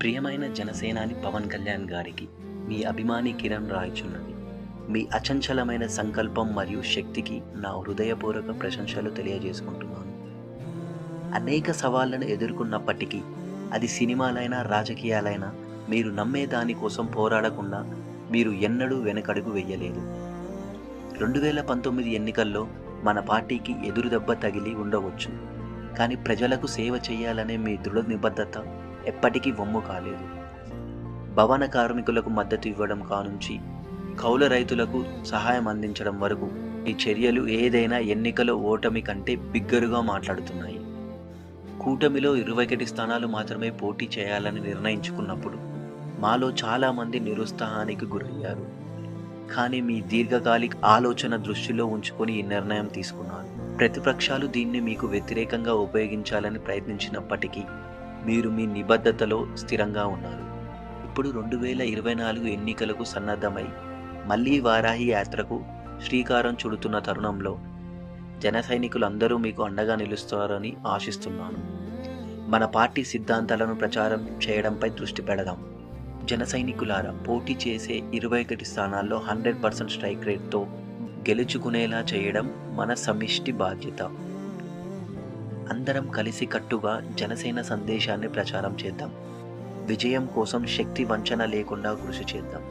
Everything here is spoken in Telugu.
ప్రియమైన జనసేనాని పవన్ కళ్యాణ్ గారికి మీ అభిమాని కిరణ్ రాయచున్నది. మీ అచంచలమైన సంకల్పం మరియు శక్తికి నా హృదయపూర్వక ప్రశంసలు తెలియజేసుకుంటున్నాను. అనేక సవాళ్లను ఎదుర్కొన్నప్పటికీ, అది సినిమాలైనా రాజకీయాలైనా, మీరు నమ్మే దానికోసం పోరాడకుండా మీరు ఎన్నడూ వెనకడుగు వెయ్యలేదు. 2019 ఎన్నికల్లో మన పార్టీకి ఎదురుదెబ్బ తగిలి ఉండవచ్చు, కానీ ప్రజలకు సేవ చేయాలనే మీ దృఢ నిబద్ధత ఎప్పటికీ వమ్ము కాలేదు. భవన కార్మికులకు మద్దతు ఇవ్వడం కానుంచి కౌలు రైతులకు సహాయం అందించడం వరకు ఈ చర్యలు ఏదైనా ఎన్నికల ఓటమి కంటే బిగ్గరుగా మాట్లాడుతున్నాయి. కూటమిలో 21 స్థానాలు మాత్రమే పోటీ చేయాలని నిర్ణయించుకున్నప్పుడు మాలో చాలామంది నిరుత్సాహానికి గురయ్యారు. కానీ మీ దీర్ఘకాలిక ఆలోచన దృష్టిలో ఉంచుకొని ఈ నిర్ణయం తీసుకున్నారు. ప్రతిపక్షాలు దీన్ని మీకు వ్యతిరేకంగా ఉపయోగించాలని ప్రయత్నించినప్పటికీ మీరు మీ నిబద్ధతలో స్థిరంగా ఉన్నారు. ఇప్పుడు 2024 ఎన్నికలకు సన్నద్ధమై మళ్లీ వారాహి యాత్రకు శ్రీకారం చుడుతున్న తరుణంలో జన సైనికులందరూ మీకు అండగా నిలుస్తారని ఆశిస్తున్నాను. మన పార్టీ సిద్ధాంతాలను ప్రచారం చేయడంపై దృష్టి పెడదాం. జన సైనికులారా, పోటీ చేసే 21 స్థానాల్లో 100% స్ట్రైక్ రేట్తో గెలుచుకునేలా చేయడం మన సమిష్టి బాధ్యత. అందరం కలిసి కట్టుగా జనసేన సందేశాన్ని ప్రచారం చేద్దాం. విజయం కోసం శక్తి వంచన లేకుండా కృషి చేద్దాం.